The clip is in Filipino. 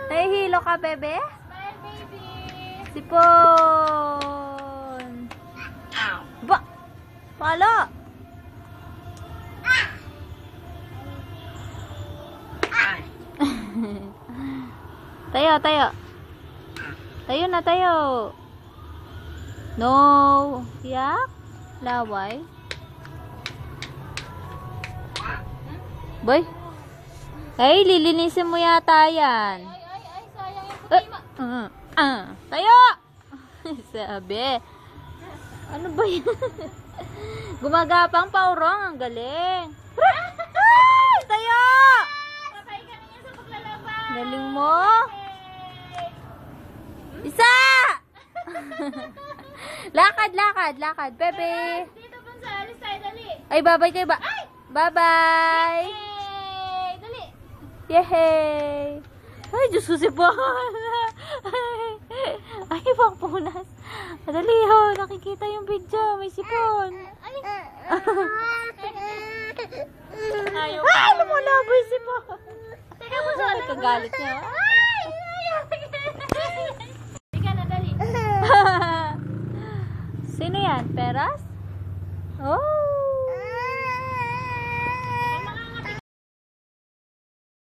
Nahihilo ka, bebe? Smile, baby. Sipon. Ba? Pala. Tayo, tayo. Tayo na, tayo. No. Yak. Laway. Boy. Ay, lilinisin mo yata yan. Ay, sayang yung puti. Tayo! Sabi. Ano ba yan? Gumagapang paurong. Ang galing. Ay, tayo! Papay ka niya sa paglalaba. Galing mo. Isa! Lakad, lakad, lakad. Bebe. Dito po sa alis tayo, dali. Ay, babay kayo ba? Bye-bye. Hey, dali. Yehey! Ay, Diyos ko si Paul! Ay, pangpunas. Dali ho, nakikita yung video. May sipon. Ay. Ayaw. Ay, lumulaboy si Paul. Teka po sa Ay, kagalit niya. Ika na, dali. Sino yan? Peras? Oh!